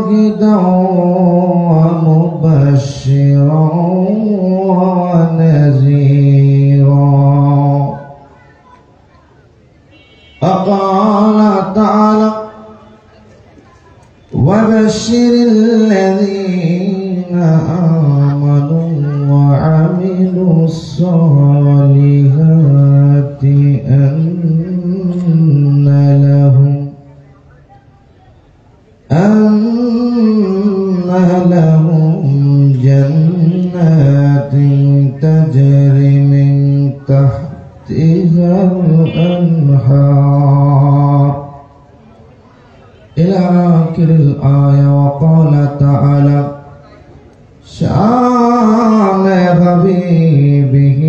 شاهدا ومبشرا ونذيرا. وقال تعالى وبشر الذين آمنوا وعملوا الصالحات أن لهم جنات تجري من تحتها الأنهار إلى آخر الآية. وقال تعالى شأن حبيبه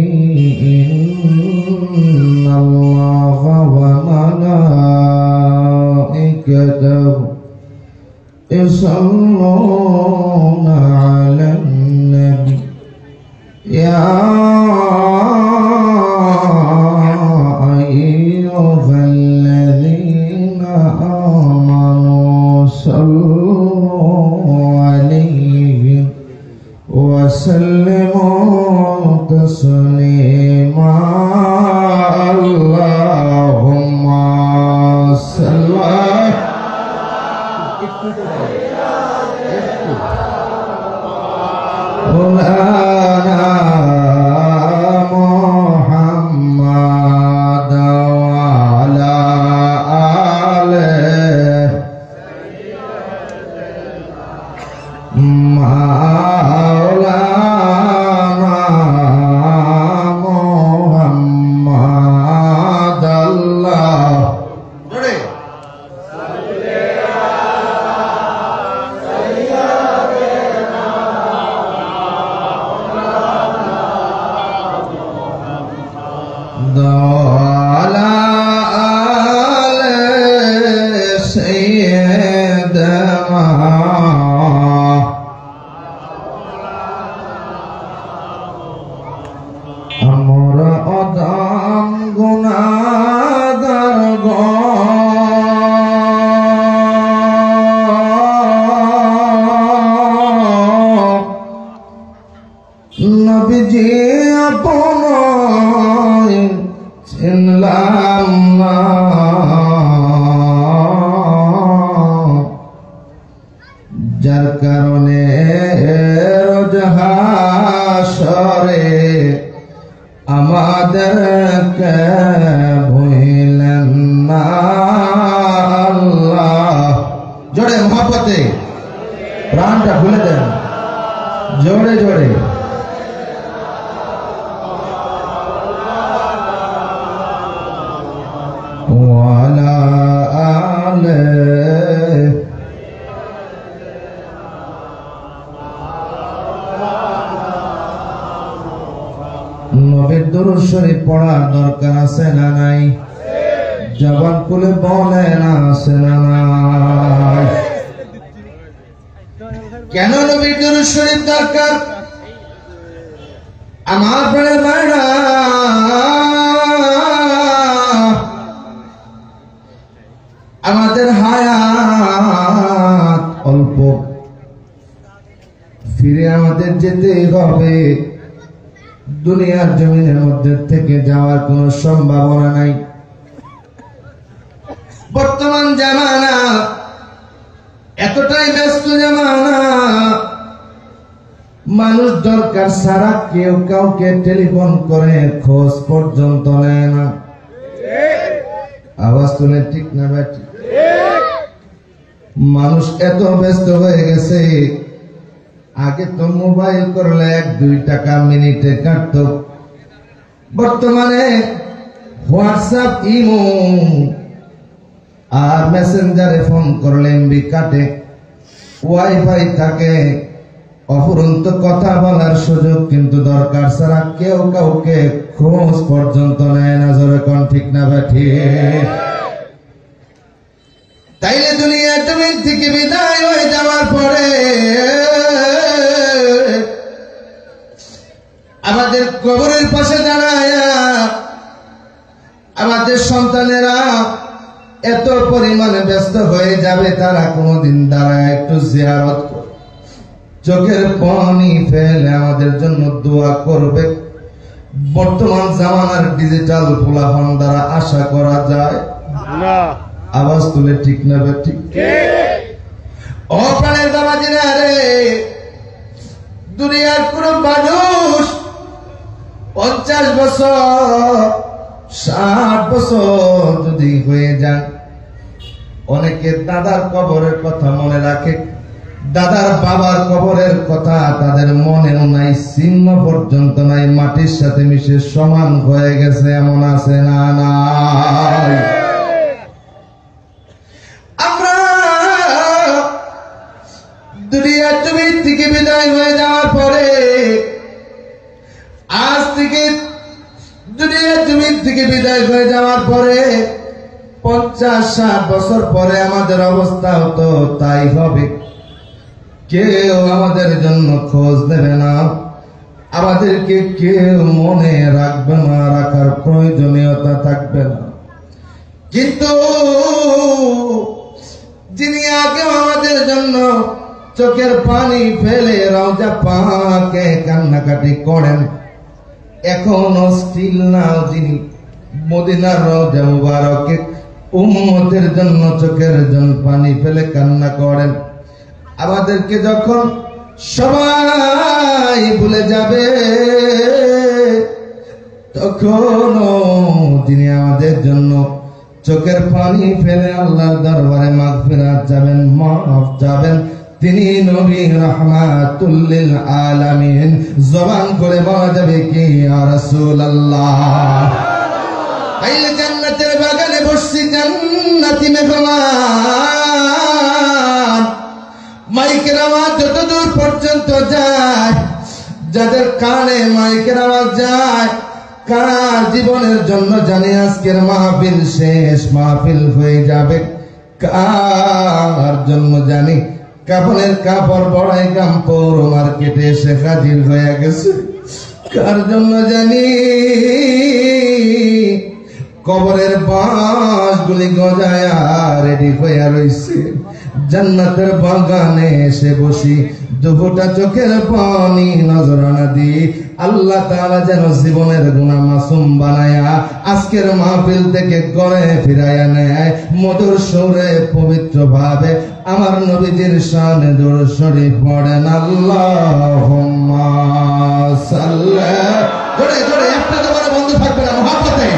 إن الله وملائكته يصلون على النبي يا أيها الذين آمنوا صلوا عليه وسلموا تسليما. اللهم صل مولانا محمد وعلى آله مولانا محمد الله وعلى آل سيدنا আমরা অদাম গুনাহগার গো নবীজি আপন চিনলাম না যার কারণে রোজ হাসরে আমাদেরকে ভুলেন না আল্লাহ। জোরে মহব্বতে প্রাণটা ভুলে দেন, জোরে জোরে وعلى آله নবীর দুরূদ শরীফ পড়ার দরকার আছে না নাই? জবান খুলে বলেন আছে না নাই? কেন নবীর দুরূদ শরীফ দরকার? আমার প্রাণের মায়েরা, আমাদের হায়াত অল্প, ফিরে আমাদের যেতে হবে। দুনিয়ার জমিনের মধ্যে থেকে যাওয়ার কোন সম্ভাবনা নাই। বর্তমান জামানা এতটাই ব্যস্ত জামানা, মানুষ দরকার ছাড়া কেউ কাউকে টেলিফোন করে খোঁজ পর্যন্ত নেয় না। আওয়াজ তুলে ঠিক না ব্যাটি? মানুষ এত ব্যস্ত হয়ে গেছে, আগে তো মোবাইল করলে 1-2 টাকা মিনিটে কাটত, বর্তমানে হোয়াটসঅ্যাপ, ইমো আর মেসেঞ্জারে ফোন করলে এমবি কাটে, ওয়াইফাই থাকে, অফুরন্ত কথা বলার সুযোগ, কিন্তু দরকার ছাড়া কেউ কাউকে খোঁজ পর্যন্ত নেয় না। জোরে কোন ঠিক না ব্যাঠি? তাইলে দুনিয়া জমিন থেকে বিদায় হয়ে যাওয়ার পরে আমাদের কবরের পাশে দাঁড়ায় আমাদের সন্তানেরা এত পরিমাণে ব্যস্ত হয়ে যাবে তারা কোনোদিন দাঁড়ায় একটু জিয়ারত করে চোখের পানি ফেলে আমাদের জন্য দোয়া করবে। বর্তমান জামানার ডিজিটাল ফুলাফান দ্বারা আশা করা যায় না। আওয়াজ তুলে ঠিক না ঠিক? ও প্রাণের বাবাজিরা রে, দুনিয়ার কোন মানুষ 50 বছর 60 বছর যদি হয়ে যান, অনেকে দাদার কবরের কথা মনে রাখে, দাদার বাবার কবরের কথা তাদের মনেও নাই, চিহ্ন পর্যন্ত নাই, মাটির সাথে মিশে সমান হয়ে গেছে, এমন আছে না? নাই। আমরা দুনিয়ার জমিন থেকে বিদায় হয়ে যাওয়ার পরে, আজ থেকে দুনিয়ার জমিন থেকে বিদায় হয়ে যাওয়ার পরে 50-60 বছর পরে আমাদের অবস্থাও তো তাই হবে। কেউ আমাদের জন্য খোঁজ নেবে না, আমাদেরকে কেউ মনে রাখবে না, রাখার প্রয়োজনীয়তা থাকবে না। কিন্তু যিনি আগে আমাদের জন্য চোখের পানি ফেলে রওজা পাকে কান্নাকাটি করেন, এখনো স্টিল নাও যিনি মদিনার রওজা মুবারকে উম্মতের জন্য চোখের পানি ফেলে কান্না করেন, আমাদেরকে যখন সবাই ভুলে যাবে তখনও যিনি আমাদের জন্য চোখের পানি ফেলে আল্লাহর দরবারে মাগফিরাত যাবেন, মাফ যাবেন, তিনি নবী রাহমাতুল লিল আলামিন। জবান করে বলা যাবে কি ইয়া রাসূলুল্লাহ। আইলে জান্নাতের বাগানে বসছি, জান্নাতি মেহমান, মাইকের আওয়াজ যত দূর পর্যন্ত যায়, যাদের কানে মাইকের আওয়াজ যায়, কার জীবনের জন্য জানি আজকের মাহফিল শেষ মাহফিল হয়ে যাবে, কার জন্য জানি কাপড়ের কাপড় বড়াই গ্রাম পৌর মার্কেটে এসে হাজির হয়ে গেছে, কার জন্য জানি কবরের বাঁশগুলি গজায়া রেডি হয়ে রয়েছে, জান্নাতের বাগানে এসে বসি, দুপুরটা চোখের পানি নজরানা দিয়ে আল্লাহ তাআলা যেন জীবনের গুনাহ মাসুম বানায়া আজকের মাহফিল থেকে ঘরে ফিরাইয়া নেয়, মধুর সুরে পবিত্র ভাবে আমার নবীজির শানে দরুদ শরীফ পড়েন। আল্লাহুম্মা সাল্লি, জোরে জোরে একটা তো বড় বন্ধু থাকবে না মহব্বতে,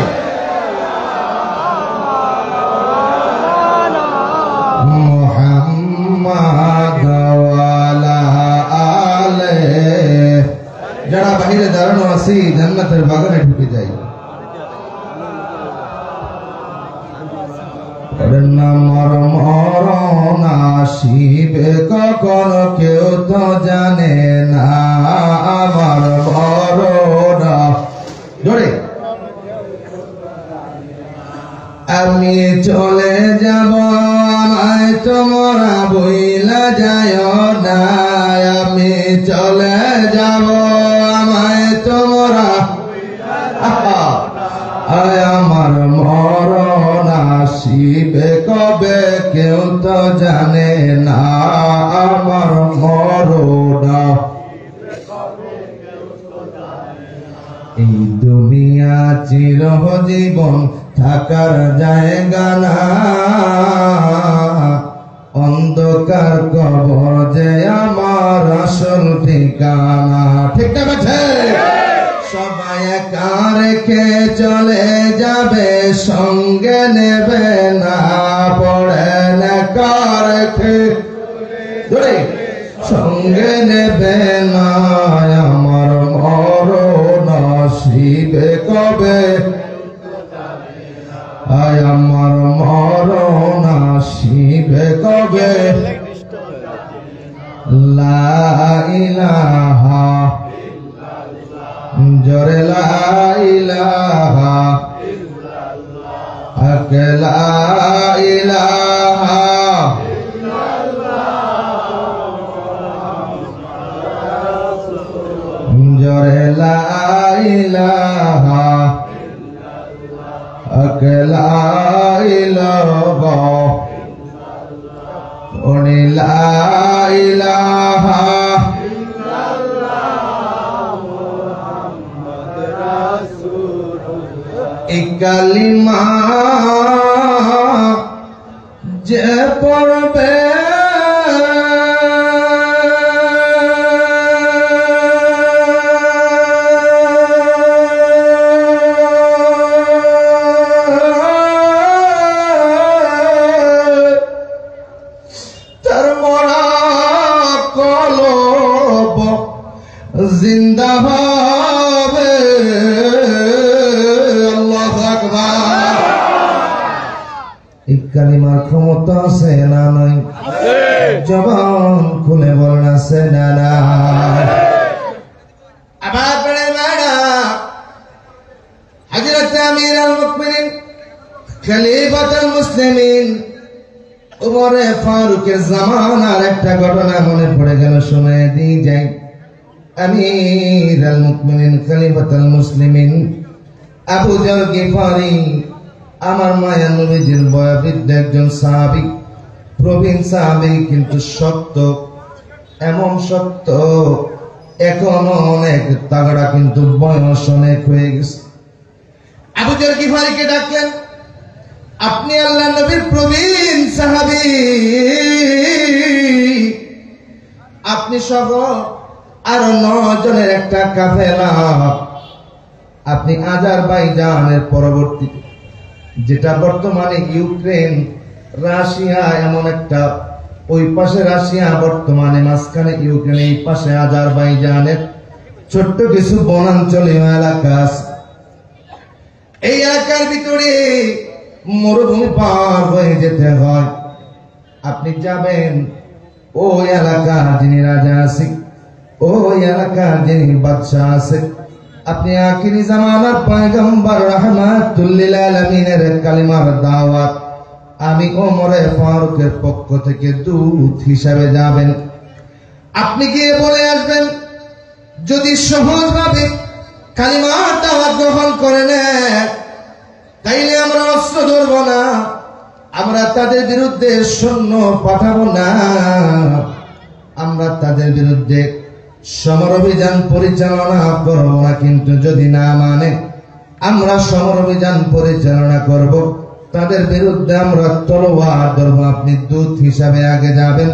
যারা বাহিরে দাঁড়ানো আছি জান্নাতের বাগানে ঢুকে যাই। মরণ আসিবে কখন কেউ তো জানে না, আমার মরণ জোরে আমি চলে যাব, আমায় তোমরা বইলা যায় না, আমি চলে যাব, আমায় তোমরা আমার মরণ আসিবে কবে কেউ তো জানে না, আমার মরণ এই দুনিয়া চিরজীবন থাকার জায়গা না, অন্ধকার কবর যে আমার আসল ঠিকানা। ঠিক না বেঠে? সবাই একা রেখে চলে যাবে, সঙ্গে নেবে না, পড়ে একা রেখে সঙ্গে নেবে না, আমার মরণ আসিবে কবে, আয় আমার মরণ আসিবে কবে, লা ইলাহা জোরে লা ইলাহা লা ইলাহা জোরে লা ইলাহা লা ইলাহা কালিমা যে পড়বে তার মরা কলব জিন্দা হবে। আল্লাহু আকবার। এই কালিমার ক্ষমতা আছে না নাই? জবান খুলে বলেন আছে না নাই? আবার বলে মারা হযরত আমিরুল মুমিনিন খলিফাতুল মুসলিমিন উমরে ফারুকের জামানার একটা ঘটনা মনে পড়ে গেল, শুনে দিয়ে যাই। আমিরুল মুমিনিন খলিফাতুল মুসলিমিন আবু যর গিফারি, আমার মায়া নবীজির বয়োবৃদ্ধ একজন সাহাবী, প্রবীণ সাহাবী, কিন্তু শক্ত, এমন শক্ত এখনো অনেক তাগড়া, কিন্তু বয়স অনেক হয়ে গেছে। আবু যর গিফারিকে ডাকলেন, আপনি আল্লাহ নবীর প্রবীণ সাহাবী, আপনি সহ আরো 9 জনের একটা কাফেলা আপনি আজারবাইজানের পরবর্তীতে, যেটা বর্তমানে ইউক্রেন, রাশিয়া, এমন একটা, ওই পাশে রাশিয়া, বর্তমানে মাঝখানে ইউক্রেন, এই পাশে আজারবাইজানের ছোট্ট কিছু বনাঞ্চলীয় এলাকা আছে। এই এলাকার ভিতরে মরুভূমি পার হয়ে যেতে হয়। আপনি যাবেন ওই এলাকার যিনি রাজা আছে, ওই এলাকার যিনি বাদশাহ আছে, আপনি আখিরি জামানার পয়গম্বর রাহমাতুল লিল আলামিনের কালিমার দাওয়াত আমি ওমরে ফারুকের পক্ষ থেকে দূত হিসাবে যাবেন। আপনি গিয়ে বলে আসবেন, যদি সহজভাবে কালিমার দাওয়াত গ্রহণ করে নেন, তাইলে আমরা অস্ত্র ধরব না, আমরা তাদের বিরুদ্ধে সৈন্য পাঠাবো না, আমরা তাদের বিরুদ্ধে সমর অভিযান পরিচালনা করব না। কিন্তু যদি না মানে, আমরা সমর অভিযান পরিচালনা করব, তাদের বিরুদ্ধে আমরা তলোয়ার ধরব। আপনি দূত হিসাবে আগে যাবেন,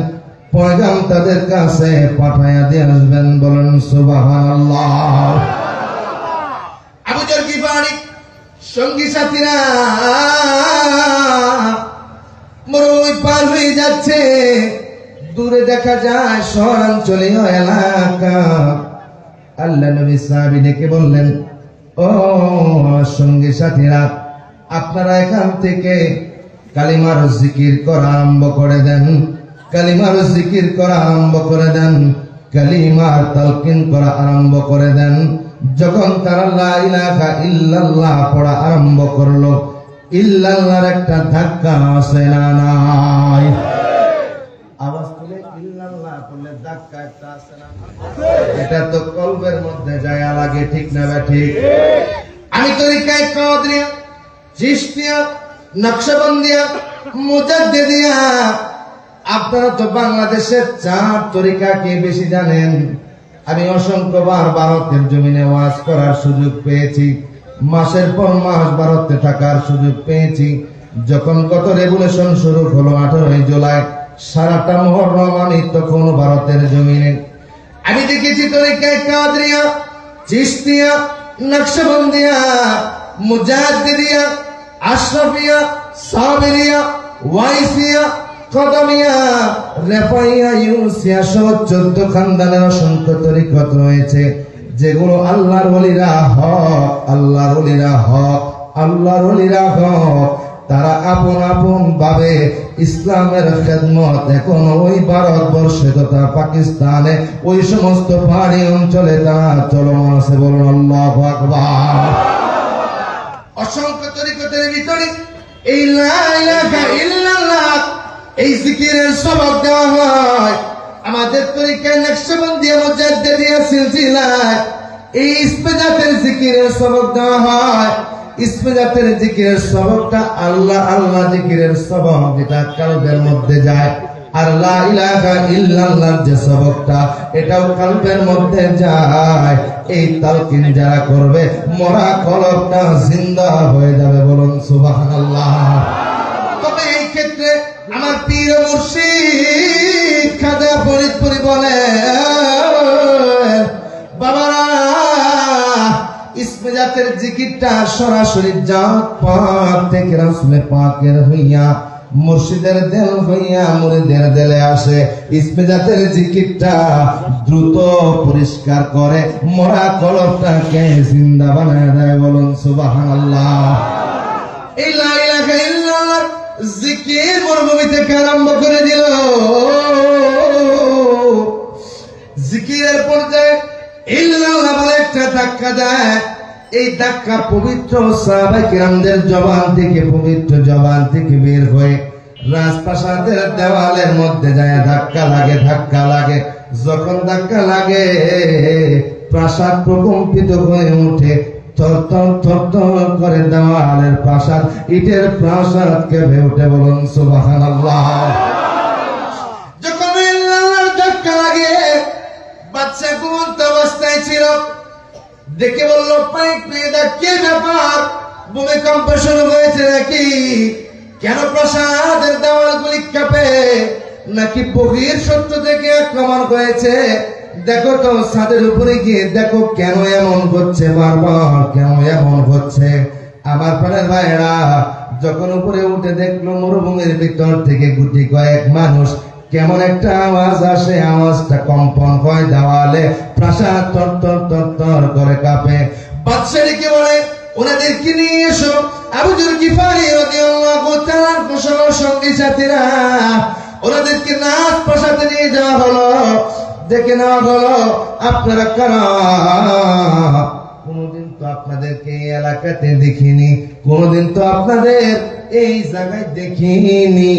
পয়গাম তাদের কাছে পাঠাইয়া দিয়ে আসবেন। বলেন সুবহানাল্লাহ। আবু যর গিফারি সঙ্গী সাথীরা মরুই পার হয়ে যাচ্ছে, দূরে দেখা যায় শহরাঞ্চলীয় এলাকা। আল্লাহ নবী সাহাবী ডেকে বললেন, ও সঙ্গী সাথীরা, আপনারা এখান থেকে কালিমার জিকির করা আরম্ভ করে দেন, কালিমার জিকির করা আরম্ভ করে দেন, কালিমার তালকিন করা আরম্ভ করে দেন। যখন তারা লা ইলাহা ইল্লাল্লাহ পড়া আরম্ভ করলো, ইল্লাল্লাহর একটা ধাক্কা আছে না নাই? আওয়াজ তুলে ইল্লাল্লাহ বললে ধাক্কা একটা আছে না? এটা তো কলবের মধ্যে যায় লাগে, ঠিক না বা ঠিক? আমি তরিকায়ে কাদরিয়া, চিশতিয়া, নকশবন্দিয়া, মুজাদ্দিদিয়া, আপনারা তো বাংলাদেশের 4 তরিকা কে বেশি জানেন? আমি অসংখ্যবার ভারতের জমিনে ওয়াজ করার সুযোগ পেয়েছি, মাসের পর মাস ভারতে থাকার সুযোগ পেয়েছি। যখন গত রেভলিউশন শুরু হলো 18 জুলাই, সারাটা মুহররম আমি তখন ভারতের জমিনে। আমি দেখেছি তরিকায়ে কাদরিয়া, চিশতিয়া, নকশবন্দিয়া, মুজাদ্দিদিয়া, আশরাফিয়া, সাবিরিয়া, ওয়াইসিয়া, কদমিয়া, রেফাইয়া, ইউনুসিয়া সহ 14 খানদানের অসংখ্য তরিকত রয়েছে, যেগুলো আল্লাহর ওলিরা হক, আল্লাহর ওলিরা হক, আল্লাহর ওলিরা হক। তারা আপন আপন ভাবে ইসলামের খেদমত এখন ওই ভারতবর্ষে তথা পাকিস্তানে ওই সমস্ত পাহাড়ি অঞ্চলে তারা চলমান আছে। বলুন আল্লাহু আকবার। অসংখ্য তরিকতের ভিতরে এই লা ইলাহা ইল্লাল্লাহ, এই জিকিরের সবক দেওয়া হয়। আমাদের তরিকায় নকশবন্দিয়া, মুজাদ্দিদিয়া সিলসিলায় এই ইসতিজাতের জিকিরের সবক দেওয়া হয়। ইসতিজাতের জিকিরের সবকটা আল্লাহ আল্লাহ জিকিরের সবক, যেটা কলবের মধ্যে যায়। আর লা ইলাহা ইল্লাল্লাহর যে সবকটা এটাও কলবের মধ্যে যায়। এই তালকিন যারা করবে মরা কলবটা জিন্দা হয়ে যাবে, বলুন সুবহানাল্লাহ। তবে এই ক্ষেত্রে আমার পীর মুর্শিদ খাজা ফরিদপুরি বলে, বাবারা ইসমে জাতের জিকিরটা সরাসরি জাত পাক থেকে রাসূল পাকের হইয়া মুর্শিদের দিল হইয়া মুরিদের দিলে আসে। ইসমে জাতের জিকিরটা দ্রুত পরিষ্কার করে মরা কলবটাকে জিন্দা বানায় দেয়, বলুন সুবহানাল্লাহ। এই লা ইলাহা ইল্লাল্লাহ জিকির মরুভূমি থেকে আরম্ভ করে দিল। জিকিরের পর্যায়ে ইল্লাল্লাহ বলে একটা ধাক্কা দেয়। এই ধাক্কা পবিত্র সাহাবায়ে কিরামদের জবান থেকে, পবিত্র জবান থেকে বের হয়ে রাজপ্রাসাদের দেওয়ালের মধ্যে যায় ধাক্কা লাগে, ধাক্কা লাগে। যখন ধাক্কা লাগে প্রাসাদ প্রকম্পিত হয়ে ওঠে, থরথর থরথর করে দেওয়ালের প্রাসাদ, ইটের প্রাসাদ কেঁপে ওঠে, বলুন সুবহানাল্লাহ। যখন ইল্লাল্লাহর ধাক্কা লাগে, বাচ্চা ঘুমন্ত অবস্থায় ছিল, দেখে বলল পাইক পেদা, কি ব্যাপার, ভূমিকম্প শুরু হয়েছে নাকি? কেন প্রাসাদের দেওয়ালগুলি কাঁপে? নাকি বহির শত্রু থেকে আক্রমণ হয়েছে? দেখো তো ছাদের উপরে গিয়ে দেখো কেন এমন হচ্ছে, বারবার কেন এমন হচ্ছে। আমার প্রাণের ভাইরা যখন উপরে উঠে দেখলো মরুভূমির ভিতর থেকে গুটি কয়েক মানুষ, কেমন একটা আওয়াজ আসে, আওয়াজটা কম্পন হয় দেওয়ালে, প্রাসাদ তরতর তরতর করে কাঁপে। বাদশাহকে বলে ওনাদেরকে নিয়ে এসো। আবু যর গিফারি রাদিয়াল্লাহু তাআলার সঙ্গী সাথীরা ওনাদেরকে নাচ প্রাসাদে নিয়ে যাওয়া হলো। দেখে নেওয়া হলো আপনারা কারা, কোনদিন তো আপনাদেরকে এই এলাকাতে দেখিনি, কোনদিন তো আপনাদের এই জায়গায় দেখিনি,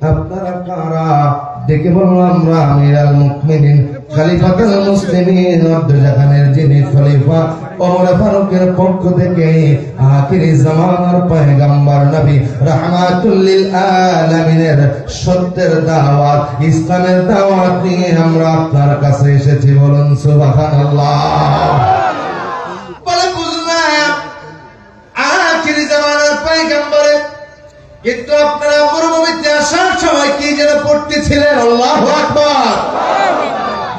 আপনারা কারা? দেখে বলল আমরা আমিরুল মুমিনিন খলিফাতুল মুসলিমিন আব্দুল্লাহের যিনি খলিফা ওমর ফারুকের পক্ষ থেকে আখিরি জামানার পয়গম্বর নবী রাহমাতুল লিল আলামিনের সত্যের দাওয়াত, ইসলামের দাওয়াত নিয়ে আমরা আপনার কাছে এসেছি, বলুন সুবহানাল্লাহ। বলে বুঝলাম আখিরি জামানার পয়গম্বরের, কিন্তু আপনারা মরুভূমিতে আসার সময় কি যেন পড়তেছিলেন? আল্লাহু আকবার।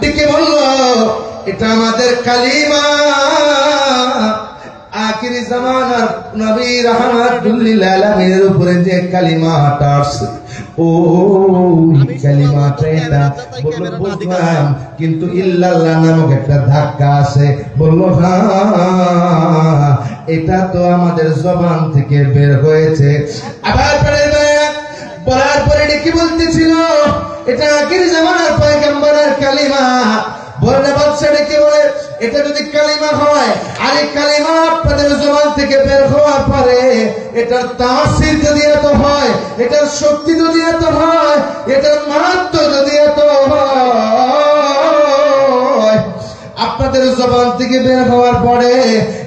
ডেকে বলল এটা আমাদের কালিমা। আখিরি জামানার নবী রাহমাতুল লিল আলামিনের উপরে যে কালিমাটা আসছে, ও কালিমাটা এটা। বলল বুঝলাম, কিন্তু ইল্লাল্লাহ নামক একটা ধাক্কা আসে। বলল হ্যাঁ, এটা তো আমাদের জবান থেকে বের হয়েছে। আবার বলার পরে ডেকে বলতেছিল এটা আখিরি জামানার পয়গম্বরের কালিমা। বলে বাদশা ডেকে বলে এটা যদি কালিমা হয়, আর এই কালিমা আপনাদের জবান থেকে বের হওয়ার পরে এটার তাসির যদি এত হয়, এটার শক্তি যদি এত হয়, এটার মাহাত্ম্য যদি এত হয়, আপনাদের জবান থেকে বের হওয়ার পরে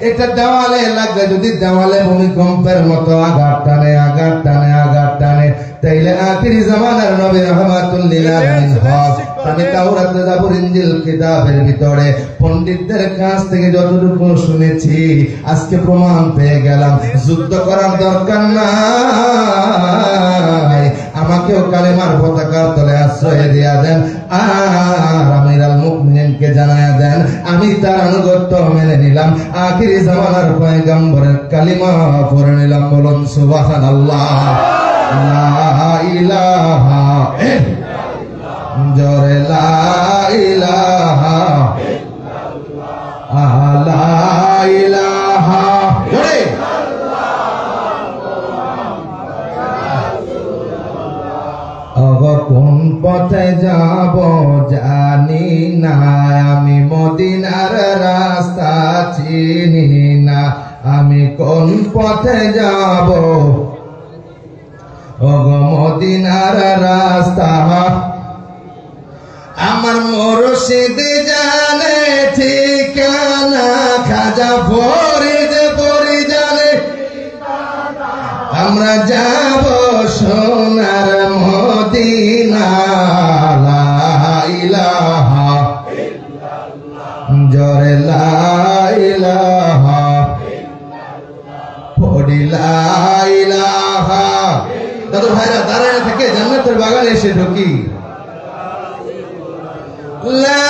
এটা দেওয়ালে লাগবে, যদি দেওয়ালে ভূমিকম্পের মতো আঘাত টানে, আঘাত টানে, আঘাত টানে, তাইলে আখিরি জামানার নবী রাহমাতুল লিল আলামিন হক। আমি তাওরাত, জাবুর, ইনজিল কিতাবের ভিতরে পণ্ডিতদের কাছ থেকে যতটুকু শুনেছি আজকে প্রমাণ পেয়ে গেলাম। যুদ্ধ করার দরকার নাই, আমাকেও কালেমার পতাকার তলে আশ্রয় দিয়া দেন, আর আমিরুল মুমিনিনকে জানায়া দেন আমি তার আনুগত্য মেনে নিলাম, আখিরি জামানার পয়গম্বরের কালিমা পড়ে নিলাম, বলুন সুবহানাল্লাহ। লা ইলাহা জোরে লা ইলাহা লা ইলাহা জোরে কোন পথে যাব জানি না, আমি মদিনার রাস্তা চিনি না, আমি কোন পথে যাব মদিনার রাস্তা, আমার মুর্শিদ জানে ঠিকানা, খাজা ফরিদ পরি জানে, আমরা যাব সোনার মদিনা, কি লা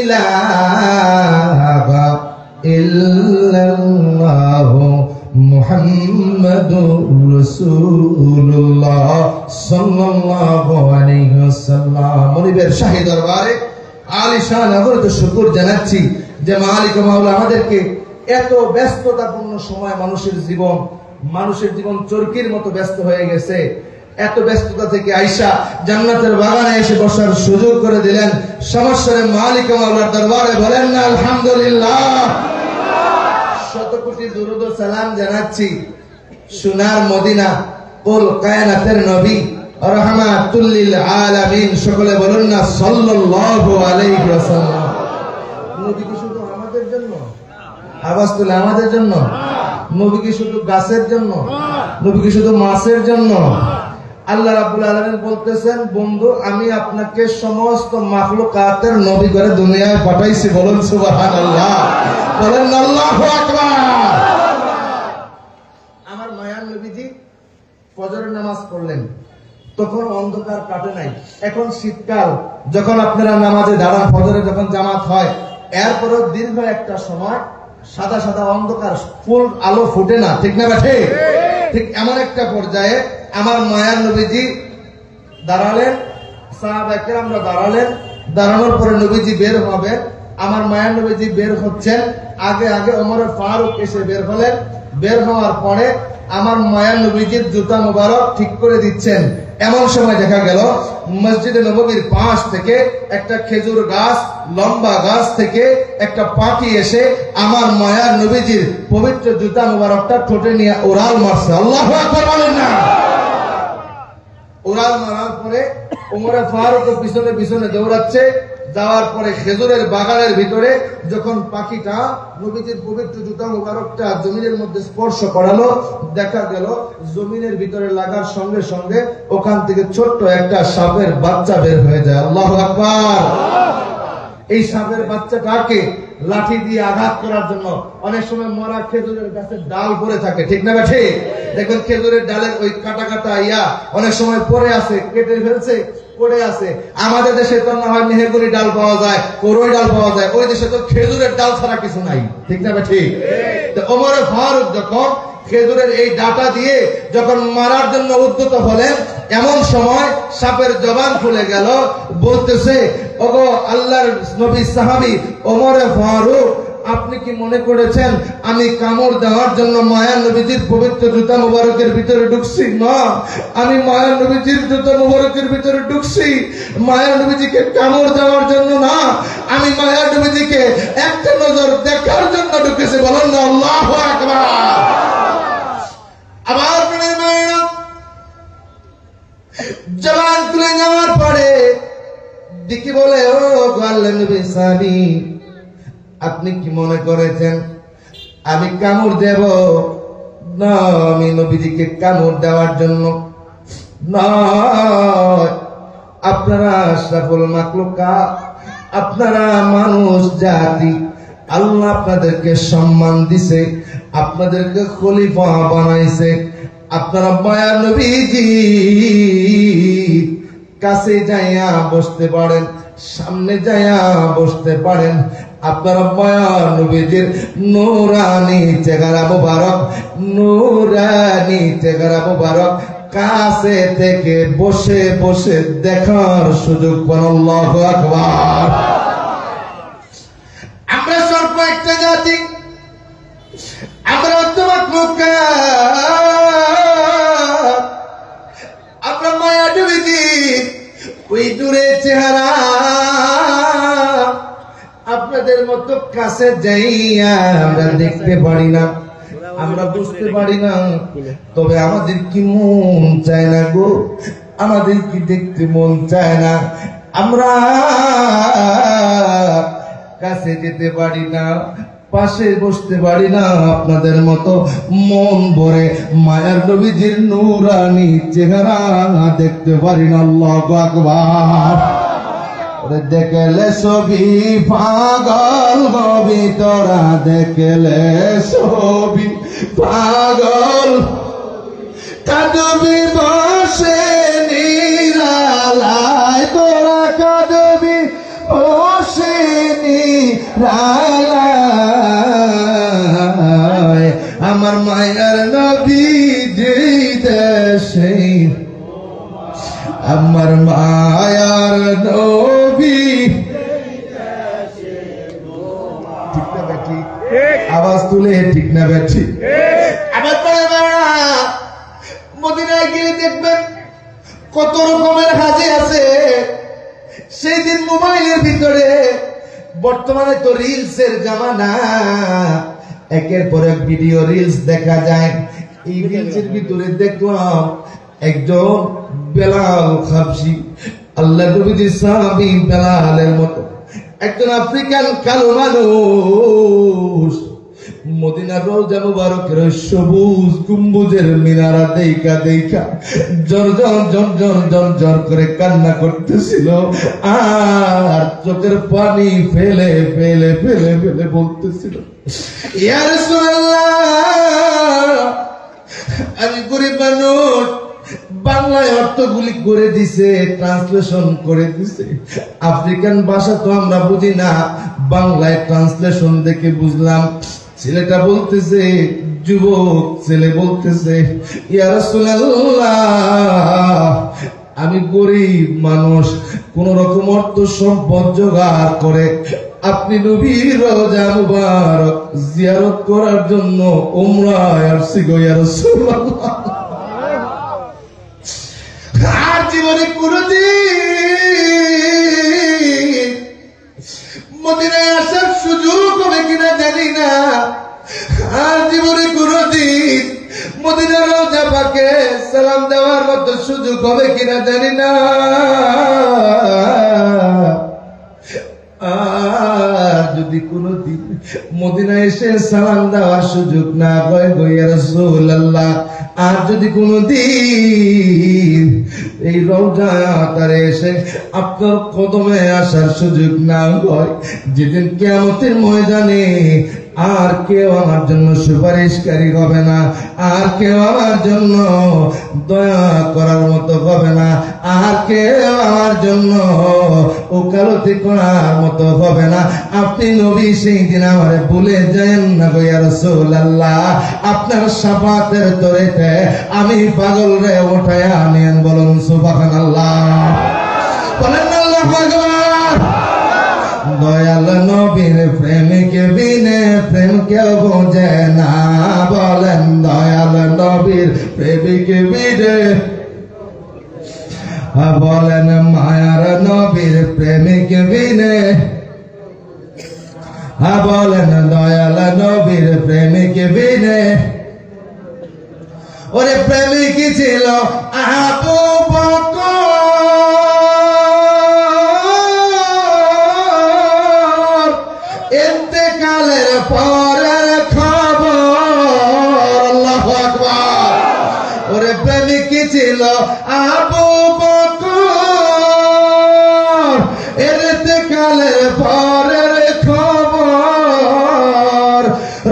ইলাহা ইল্লাল্লাহু মুহাম্মাদুর রাসূলুল্লাহ সাল্লাল্লাহু আলাইহি ওয়াসাল্লাম। মনিবের শাহী দরবারে আলিশান অগণিত শুকর জানাচ্ছি যে মালিক ও মাওলা আমাদেরকে এত ব্যস্ততাপূর্ণ সময় মানুষের জীবন চরকির মতো ব্যস্ত হয়ে গেছে, এত ব্যস্ততা থেকে আইসা জান্নাতের বাগানে এসে বসার সুযোগ করে দিলেন। সমস্যার মালিক ও মাওলার দরবারে বলেন না আলহামদুলিল্লাহ। শত কোটি দুরূদ ও সালাম জানাচ্ছি সোনার মদিনা কুল কায়নাতের নবী রাহমাতুল লিল আলামিন, সকলে বলুন না সাল্লাল্লাহু আলাইহি ওয়াসাল্লাম। নবী কি শুধু আমাদের জন্য? আওয়াজ তুলে আমাদের জন্য? নবী কি শুধু গাছের জন্য? নবী কি শুধু মাছের জন্য? আল্লাহ রাব্বুল আলামিন বলতেছেন, বন্ধু আমি আপনাকে সমস্ত মাখলুকাতের নবী করে দুনিয়ায় পাঠাইছি। বলুন সুবহানাল্লাহ, বলেন আল্লাহু আকবার। আমার মায়ার নবীজি ফজরের নামাজ পড়লেন, তখন অন্ধকার কাটে নাই। এখন শীতকাল, যখন আপনারা নামাজে দাঁড়ান, ফজরে যখন জামাত হয়, এরপরও দীর্ঘ একটা সময় সাদা সাদা অন্ধকার, ফুল আলো ফুটে না, ঠিক না বেঠে? ঠিক এমন একটা পর্যায়ে আমার মায়ার নবীজি দাঁড়ালেন, সাহাবায়ে কেরামরা দাঁড়ালেন। দাঁড়ানোর পরে নবীজি বের হবেন। আমার মায়ার নবীজি বের হচ্ছেন, আগে আগে ওমর ফারুক এসে বের হলেন। বের হওয়ার পরে আমার মায়ার নবীজির জুতা মুবারক ঠিক করে দিচ্ছেন। এমন সময় দেখা গেল মসজিদে নববীর পাশ থেকে একটা খেজুর গাছ, লম্বা গাছ থেকে একটা পাখি এসে আমার মায়ার নবীজির পবিত্র জুতা মুবারকটা ঠোঁটে নিয়ে উড়াল মারছে। আল্লাহু আকবার বলেন না। উড়াল মারার পরে ওমর ফারুক পিছনে পিছনে দৌড়াচ্ছে। যাওয়ার পরে খেজুরের বাগানের ভিতরে যখন পাখিটা নবীজির পবিত্র জুতা মুবারকটা জমিনের মধ্যে স্পর্শ করালো, দেখা গেল জমিনের ভিতরে লাগার সঙ্গে সঙ্গে ওখান থেকে ছোট্ট একটা সাপের বাচ্চা বের হয়ে যায়। আল্লাহু আকবার। এই সাপের বাচ্চাটাকে লাঠি দিয়ে আঘাত করার জন্য অনেক সময় মরা খেজুরের গাছের ডাল পড়ে থাকে, ঠিক না বেঠে? দেখবেন খেজুরের ডালের ওই কাটা কাটা অনেক সময় পড়ে আছে, কেটে ফেলছে, পড়ে আছে। আমাদের দেশে তো না হয় মেহেগুনি ডাল পাওয়া যায়, করই ডাল পাওয়া যায়, ওই দেশে তো খেজুরের ডাল ছাড়া কিছু নাই, ঠিক না বেঠে? তো ওমর ফারুক যখন খেজুরের এই ডাটা দিয়ে যখন মারার জন্য উদ্যত হলেন, এমন সময় সাপের জবান খুলে গেল, বলতেছে, ওগো আল্লাহর নবী সাহাবী ওমর ফারুক, আপনি কি মনে করেছেন আমি কামড় দেওয়ার জন্য মায়ার নবীজির পবিত্র জুতা মুবারকের ভিতরে ঢুকছি? না, আমি মায়ার নবীজির জুতা মুবারকের ভিতরে ঢুকছি মায়ার নবীজিকে কামড় দেওয়ার জন্য না, আমি মায়ার নবীজিকে একটা নজর দেখার জন্য ঢুকেছি। বলেন না আল্লাহু আকবার। আবার জবান খুলে যাওয়ার পরে দিকে বলে, ও আল্লাহর নবী সাহাবী, আপনি কি মনে করেছেন আমি কামড় দেব? না, আমি নবীজিকে কামড় দেওয়ার জন্য নয়। আপনারা আশরাফুল মাখলুকাত, আপনারা মানুষ জাতি, আল্লাহ আপনাদেরকে সম্মান দিছে, আপনাদেরকে খলিফা বানাইছে। আপনারা মায়ার নবীজি কাছে যাইয়া বসতে পারেন, সামনে যাইয়া বসতে পারেন। আপনারা মায়ার নবীজির নূরানি চেহারা মুবারক, নূরানি চেহারা মুবারক কাছে থেকে বসে বসে দেখার সুযোগ পান। আল্লাহু আকবার। আমরা সর্ব একটা জাতি, আমরা আমরা মায়া নবীজি ওই দূরে চেহারা আপনাদের মতো কাছে যাইয়া আমরা দেখতে পারি না, আমরা বুঝতে পারি না। তবে আমাদের কি মন চায় না গো, আমাদের কি দেখতে মন চায় না? আমরা কাছে যেতে পারি না, পাশে বসতে পারি না, আপনাদের মতো মন ভরে মায়ার নবীজির নূরানি চেহারা দেখতে পারি না। আল্লাহু আকবার। দেখলে ছবি পাগল হবি তোরা, দেখলে ছবি পাগল কাঁদবি বসে নি রায় আমার মায়ার নবী যেই দেশে আমার মায়ার নবী ঠিক না বেঠি আওয়াজ তুলে ঠিক না বেঠি আবার মদিনায় গিয়ে দেখবেন কত রকমের হাজি আছে সেই দিন মোবাইলের ভিতরে বর্তমানে তো রিলসের জামানা একের পর এক ভিডিও রিলস দেখা যায় এই রিলসের ভিতরে দেখলাম একজন বেলাল খাবসি আল্লাহ নবীর সাহাবী বেলালের মতো একজন আফ্রিকান কালো মানুষ মদিনার রওজা মুবারকের সবুজ গম্বুজের মিনারা দেখা দেখা জর করে কান্না করতেছিল আর চোখের পানি ফেলে ফেলে ফেলে ফেলে বলতেছিল ইয়া রাসূলুল্লাহ আমি গরিব মানুষ বাংলায় অর্থগুলি করে দিছে ট্রান্সলেশন করে দিছে আফ্রিকান ভাষা তো আমরা বুঝি না বাংলায় ট্রান্সলেশন দেখে বুঝলাম ছেলেটা বলতেছে যুবক ছেলে বলতেছে ইয়া রাসূলুল্লাহ আমি গরিব মানুষ কোন রকম অর্থ সম্পদ জোগাড় করে আপনি নবীর রওজা মুবারক জিয়ারত করার জন্য উমরায় আসছি গো ইয়া রাসূলুল্লাহ আর জীবনে কোনদিন মদিনায় আসার সুযোগ হবে কিনা জানি না আর জীবনে কোনদিন মদিনার রওজা পাকে সালাম দেওয়ার মতো সুযোগ হবে কিনা জানি না আর যদি কোনদিন মদিনায় এসে সালাম দেওয়ার সুযোগ না হয় গো ইয়া রাসূলুল্লাহ আর যদি কোনদিন এই রওজা তারে এসে আপনার কদমে আসার সুযোগ না হয় যেদিন কিয়ামতের ময়দানে আর কেউ আমার জন্য সুপারিশকারী হবে না আর কেউ আমার জন্য দয়া করার মতো হবে না আর কেউ আমার জন্য ওকালতি করার মতো হবে না আপনি নবী সেই দিন আমারে ভুলে যান না গো ইয়া রাসূলুল্লাহ আপনার শাফাতের তরেতে আমি পাগল রে উঠায়া আনেন বলুন সুবহানাল্লাহ বলেন আল্লাহু আকবার দয়াল নবীর প্রেমিক বিনে প্রেম কেউ বোঝে না বলেন দয়াল নবীর প্রেমিক বিনে বলেন মায়ার নবীর প্রেমিক বিনে বলেন দয়াল নবীর প্রেমিক বিনে ওরে প্রেমিক ছিল আবু বকর ইন্তেকালের পরের খবর আল্লাহু আকবার ওরে প্রেমিক ছিল আবু বকর ইন্তেকালের পরের খবর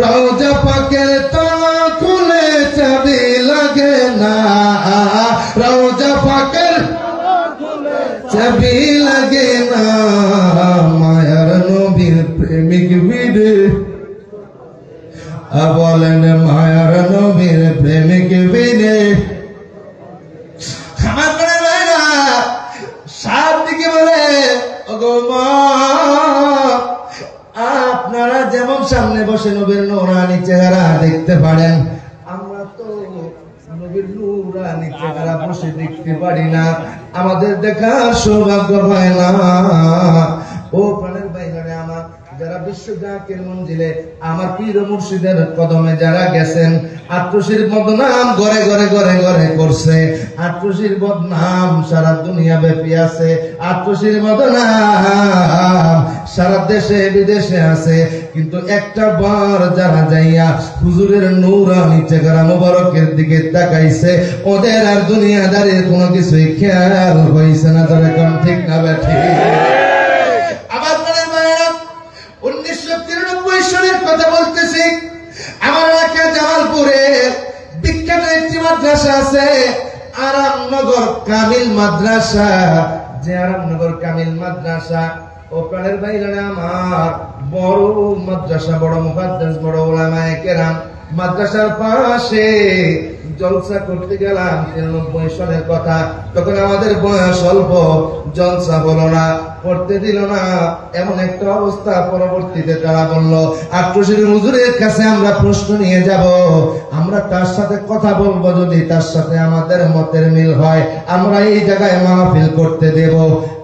রওজা পাকের তালা খুলে চাবি লাগে না রওজা পাকের চাবি লাগে না মায়ার নবীর প্রেমিক বিদে বলেন মায়ার নবীর প্রেমিক বিদে আমার করে ভাইরা সাত দিকে বলে ওগো মা আপনারা যেমন সামনে বসে নবীর নূরানি চেহারা দেখতে পারেন আমরা তো নবীর নূরানি চেহারা বসে দেখতে পারি না আমাদের দেখার সৌভাগ্য হয় না ও প্রাণের বাইরে আমার যারা বিশ্ব জাকের মঞ্জিলে আমার পীর মুর্শিদের কদমে যারা গেছেন আট্রসির বদনাম ঘরে ঘরে ঘরে ঘরে করছে আট্রসির বদনাম সারা দুনিয়া ব্যাপী আছে আট্রসির বদনাম সারা দেশে বিদেশে আছে কিন্তু একটা বার যারা যাইয়া হুজুরের নূরানি চেহারা মোবারকের দিকে তাকাইছে ওদের আর দুনিয়াদারির কোনো কিছুই খেয়াল হইছে না তারা কোন ঠিক না ব্যাঠি আবার বলেন ভাইরা 1993 সালের কথা বলতেছি আমার এলাকা জামালপুরে বিখ্যাত একটি মাদ্রাসা আছে আরামনগর কামিল মাদ্রাসা যে আরামনগর কামিল মাদ্রাসা ও প্রাণের ভাইরা আমার, বড় মাদ্রাসা, বড় মুকাদ্দাস, বড় উলামায়ে কেরাম, মাদ্রাসার পাশে জলসা করতে গেলাম 93 সনের কথা। তখন আমাদের বয়স অল্প, জলসা হলো না, করতে দিল না। এমন একটা অবস্থা, পরবর্তীতে তারা বলল আক্রোশের হুজুরের কাছে আমরা প্রশ্ন নিয়ে যাব, আমরা তার সাথে কথা বলবো, যদি তার সাথে আমাদের মতের মিল হয় আমরা এই জায়গায় মাহফিল করতে দেব।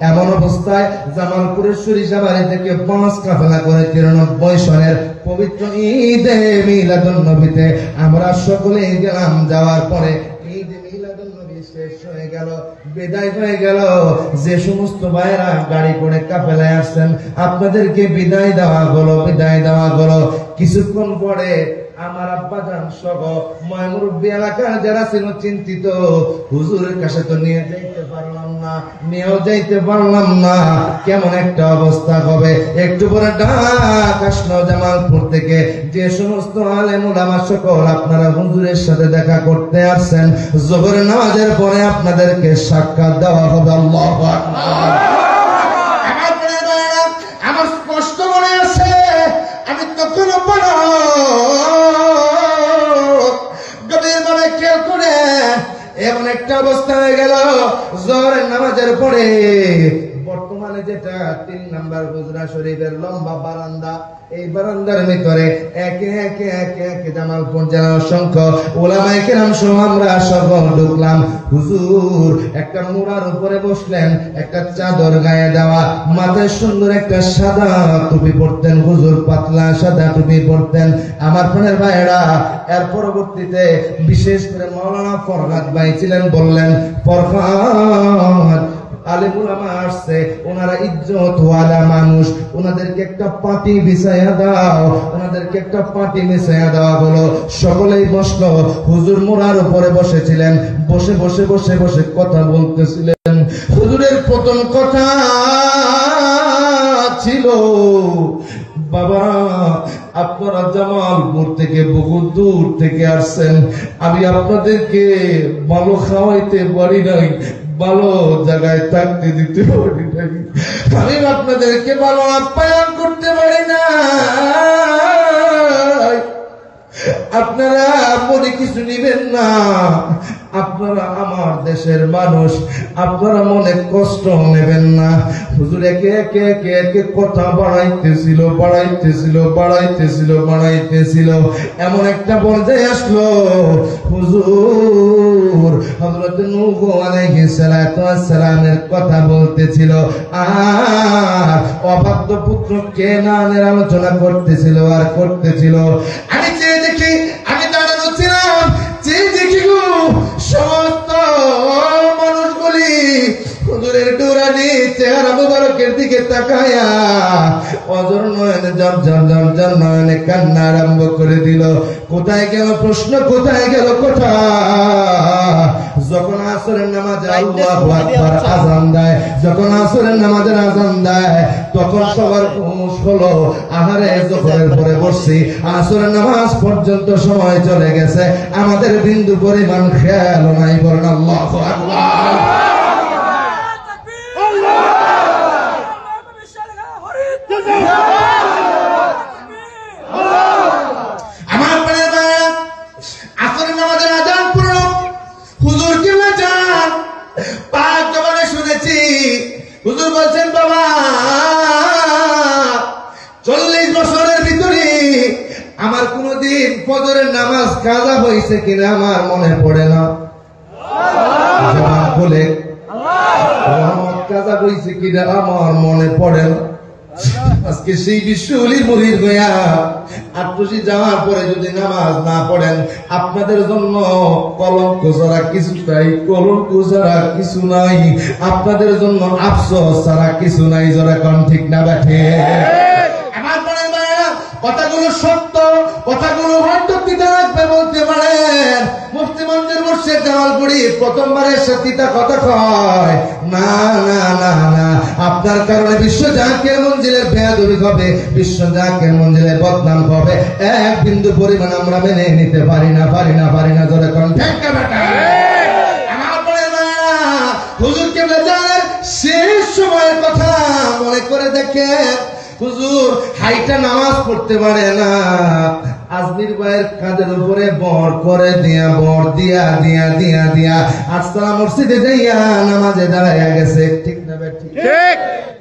এমন অবস্থায় জামালপুরের সরিষাবাড়ি থেকে 5 কাফেলা করে 93 সনের পবিত্র ঈদে মিলাদুন নবীতে আমরা সকলেই গেলাম। যাওয়ার পরে ঈদে মিলাদুন নবী শেষ হয়ে গেল, বিদায় হয়ে গেল। যে সমস্ত ভাইরা গাড়ি করে কাফেলায় আসছেন আপনাদেরকে বিদায় দেওয়া হলো, বিদায় দেওয়া হলো। কিছুক্ষণ পরে আমার আব্বাজান সহ ময়মুরব্বী এলাকার যারা ছিল চিন্তিত, হুজুরের কাছে তো নিয়ে যাইতে পারলাম না, নিয়েও যাইতে পারলাম না, কেমন একটা অবস্থা হবে। একটু পরে ডাক আসলো জামালপুর থেকে, যে সমস্ত আলেম ওলামা সকল আপনারা হুজুরের সাথে দেখা করতে আসছেন, যোহরের নামাজের পরে আপনাদেরকে সাক্ষাৎ দেওয়া হবে। আল্লাহু আকবার। আমার স্পষ্ট মনে আছে, আমি তখন গভীরভাবে খেয়াল করে এমন একটা অবস্থা হয়ে গেল, যোহরের নামাজের পরে বর্তমানে যেটা 3 নাম্বার হুজরা শরীফের লম্বা বারান্দা, এই বারান্দার ভিতরে একে একে একে একে জামালপুর জেলার অসংখ্য উলামায়ে কেরাম সহ আমরা সকল ঢুকলাম। হুজুর একটা মুড়ার উপরে বসলেন, একটা চাদর গায়ে দেওয়া, মাথায় সুন্দর একটা সাদা টুপি পরতেন হুজুর, পাতলা সাদা টুপি পরতেন। আমার প্রাণের ভাইয়েরা, এর পরবর্তীতে বিশেষ করে মাওলানা ফরহাদ ভাই ছিলেন, বললেন ফরহাদ আলেম ওলামা আসছে, ওনারা ইজ্জতওয়ালা মানুষ, ওনাদেরকে একটা পাটি বিছায়া দাও, ওনাদেরকে একটা পাটি বিছায়া দেওয়া হলো। সকলেই বসলো। হুজুর মোড়ার উপরে বসেছিলেন, বসে বসে বসে বসে কথা বলতেছিলেন। হুজুরের প্রথম কথা ছিল, বাবা আপনারা জামালপুর থেকে বহু দূর থেকে আসছেন, আমি আপনাদেরকে ভালো খাওয়াইতে পারি নাই, ভালো জায়গায় থাকতে দিতে পারি নাই, আমি আপনাদেরকে ভালো আপ্যায়ন করতে পারি না। আপনারা মনে কিছু নিবেন না, আপনারা আমার দেশের মানুষ, আপনারা মনে কষ্ট নেবেন না। হুজুর একে একে একে একে কথা বাড়াইতেছিল, বাড়াইতেছিল, বাড়াইতেছিল, বাড়াইতেছিল। এমন একটা পর্যায়ে আসলো, হুজুর হযরত নূহ আলাইহিস সালাতু ওয়াস সালামের কথা বলতেছিল, আর অবাধ্য পুত্র কেনানের আলোচনা করতেছিল আর করতেছিল। আমি চেয়ে দেখি, আমি দাঁড়ানো ছিলাম, চেয়ে দেখি গো সমস্ত মানুষগুলি হুজুরের ডোরানি চেহারা মুবারকের দিকে তাকায়া অজর নয়নে ঝরঝর ঝরঝর নয়নে কান্না আরম্ভ করে দিল। কোথায় গেল প্রশ্ন, কোথায় গেল কথা? যখন আসরের নামাজে আল্লাহু আকবার আযান দেয়, যখন আসরের নামাজের আযান দেয়, তখন সবার হুঁশ হলো, আহারে যোহরের পরে বসছি, আসরের নামাজ পর্যন্ত সময় চলে গেছে, আমাদের বিন্দু পরিমাণ খেয়াল নাই। বলেন আল্লাহু আকবার। আমার প্রাণের ভাইরা, আসরের নামাজের আযান পড়ল, হুজুর কেমনে যান পাক জবানে শুনেছি। হুজুর বলছেন, বাবা 40 বছরের ভিতরে আমার কোনদিন ফজরের নামাজ কাজা হয়েছে কিনা আমার মনে পড়ে না। জবান বলে রহমত কাজা হয়েছে কিনা আমার মনে পড়ে না। আজকে সেই বিশ্বলির মুরিদ হইয়া আট্রসি যাওয়ার পরে যদি নামাজ না পড়েন, আপনাদের জন্য কলঙ্ক ছাড়া কিছু নাই, কলঙ্ক ছাড়া কিছু নাই, আপনাদের জন্য আফসোস ছাড়া কিছু নাই। যারা কোন ঠিক না ব্যাঠে? আমার মনে হয় কথাগুলো সত্য, কথাগুলো হয়তো তিতা লাগবে বলতে পারেন। মুফতি মঞ্জুর মুর্শিদ জামালপুরি প্রথমবারের তিতা কথা কয় না, না, না, না, আপনার কারণে বিশ্ব জাকের মঞ্জিলের বেয়াদবি হবে, বিশ্ব জাকের মঞ্জিলের বদনাম হবে, এক বিন্দু পরিমাণ আমরা মেনে নিতে পারি না, পারি না, পারি না। জোরে কোন ঠিক না বেটা? আমার মনে হয় হুজুর কেবলা জানেন শেষ সময়ের কথা মনে করে দেখে হুজুর হাইটা নামাজ পড়তে পারে না, আজমির ভাইয়ের কাঁধের উপরে বর করে দিয়া বর দিয়া দিয়া দিয়া দিয়া আজতলা মসজিদে যাইয়া নামাজে দাঁড়াইয়া গেছে। ঠিক না ভাই? ঠিক।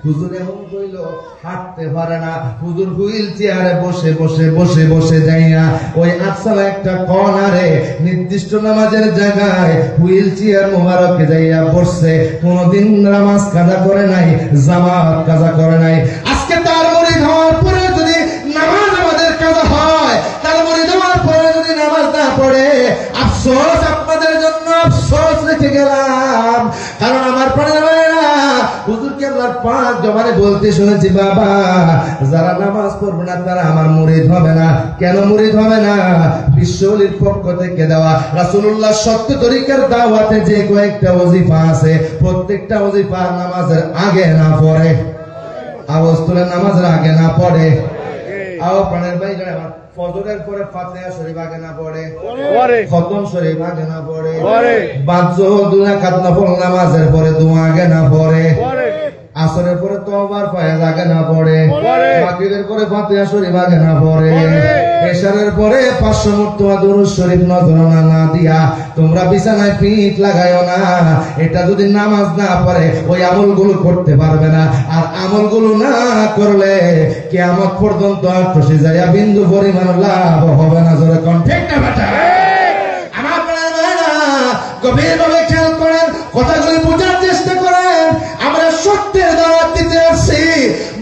হুজুর এমন কইল হাঁটতে পারে না, হুজুর হুইল চেয়ারে বসে বসে বসে বসে যাইয়া ওই আজতলা একটা কর্নারে নির্দিষ্ট নামাজের জায়গায় হুইল চেয়ার মোবারকে যাইয়া বসছে। কোনদিন নামাজ কাজা করে নাই, জামাত কাজা করে নাই। আজকে তার মুরিদ হওয়ার পরে যদি নামাজ আমাদের কাজা হয়, তার মুরিদ হওয়ার পরে যদি নামাজ না পড়ে, আফসোস আপনাদের জন্য, আফসোস রেখে গেলাম। কারণ আমার প্রাণের ভাইরা হুজুর কেবলার পাঁচ জবানে বলতে শুনেছি, বাবা যারা নামাজ পড়বে না তারা আমার মুরিদ হবে না। কেন মুরিদ হবে না? বিশ্বলির পক্ষ থেকে দেওয়া রাসূলুল্লাহ সত্য তরিকার দাওয়াতে যে কয়েকটা ওজিফা আছে, প্রত্যেকটা ওজিফা নামাজের আগে না পড়ে, আওয়াজ তুলে নামাজের আগে না পড়ে। আও প্রাণের ভাই যারা ফজরের পরে ফাতিহা শরীফ আগে না পড়ে, খতম শরীফ আগে না পড়ে, দুই রাকাত নফল নামাজের পরে দোয়া আগে না পড়ে, আসরের পরে তওবার ফয়েজ আগে না পড়ে, মাগরিবের পরে ফাতিহা শরীফ আগে না পড়ে, এশারের পরে 500 মুর্তবা দুরূদ শরীফ নজরানা না দিয়া তোমরা বিছানায় পিঠ লাগায়ও না। এটা যদি নামাজ না পড়ে ওই আমলগুলো করতে পারবে না। আর আমলগুলো না করলে কিয়ামত পর্যন্ত আটশে যায় বিন্দু পরিমাণ লাভ হবে না। জোরে কোন ঠিক না বেটা? আমার ভাইরা গভীরভাবে খেয়াল করেন, কথাগুলি বোঝার চেষ্টা করেন। আমরা সত্যের দাওয়াত দিতে আসছি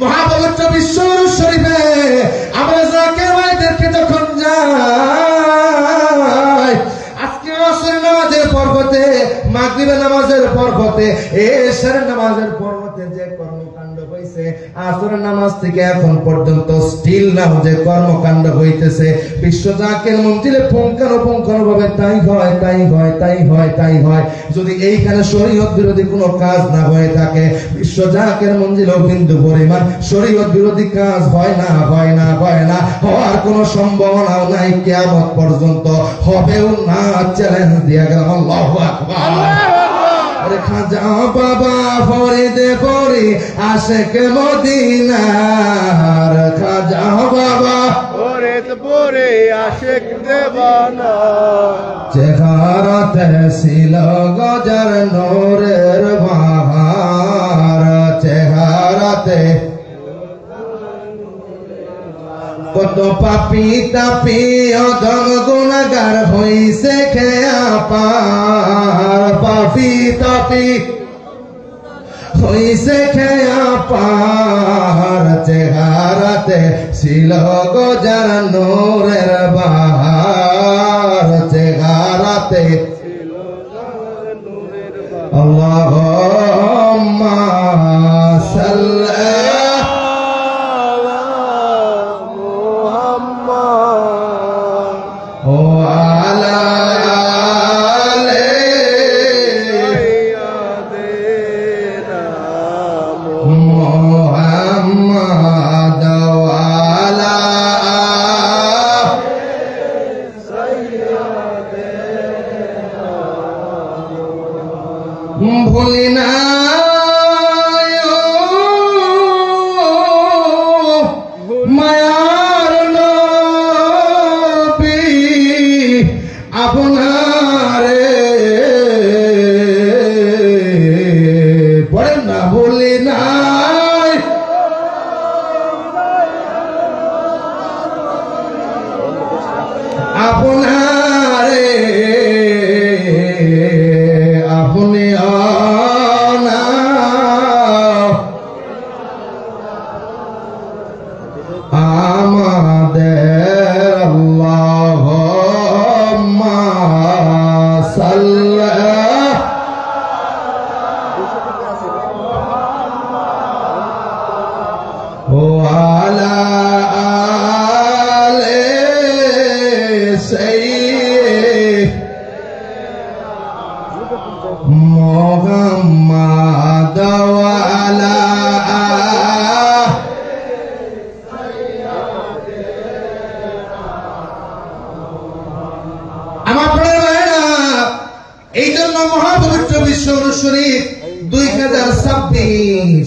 মহাপবিত্র বিশ্ব শরীফে। আমরা জাকির ভাইদেরকে যখন যাই, আজকে আসরের নামাজের পর্বতে, মাগরিবের নামাজের পর্বতে, এশারের নামাজের পর্বতে যে কর্মকাণ্ড হইছে, আসরের নামাজ থেকে এখন পর্যন্ত স্টিল নাও যে কর্মকাণ্ড হইতেছে, বিশ্ব জাকির মন্দিরে পুঙ্খানুপুঙ্খানুভাবে তাই হয় তাই হয় তাই হয় তাই হয়। যদি এইখানে শরীয়ত বিরোধী কোনো কাজ না হয়ে থাকে, বিশ্ব জাকির মন্দিরেও বিন্দু পরিমাণ শরীয়ত বিরোধী কাজ হয় না, হয় না, হয় না, হওয়ার কোনো সম্ভাবনাও নাই, কিয়ামত পর্যন্ত হবেও না। চ্যালেঞ্জ দিয়া গেল। আল্লাহু আকবার। খাজা বাবা ফরিদে পরি আশেক মদিনার, খাজা বাবা ফরিদ পরি আশেক দেওয়ানা, চেহারাতে ছিল গজার নূরের বাহার, চেহারাতে কত পাপি তাপি অধম গুনাহগার হইছে খেয়া পার, পাপি তাপি হইছে খেয়া পার, চেহারাতে ছিল গজার নূরের বাহার, চেহারাতে আল্লাহুম্মা সাল্লি ভুলি না মায়ার নবী আপনারে, পড়েন না, ভুলি না আপনারে, আপনি আমাদের আল্লাহুম্মা সাল্লি আলা আলি সাইয়্যিদিনা মুহাম্মাদ ওয়া আলা এই জন্য মহাপবিত্র বিশ্ব শরীফ 2026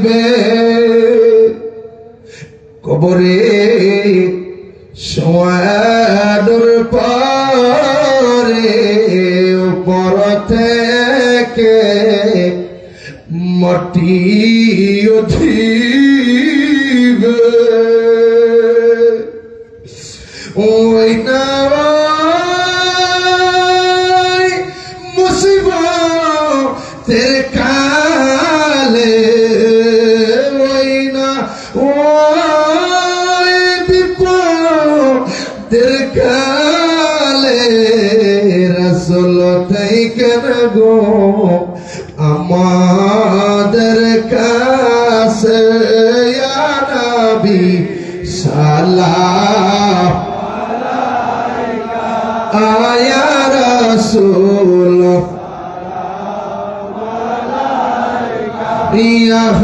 যাইবে কবরে শোয়ানোর পরে উপর থেকে মাটি উঠিবে ওই না মুসিবতের কালে ওই না ওই বিপদের কালে রাসূল থাইকেন গো আমাদের কাছে ইয়া নবী সালাম আলাইকা ইয়া রাসূল সালাম আলাইকা ইয়া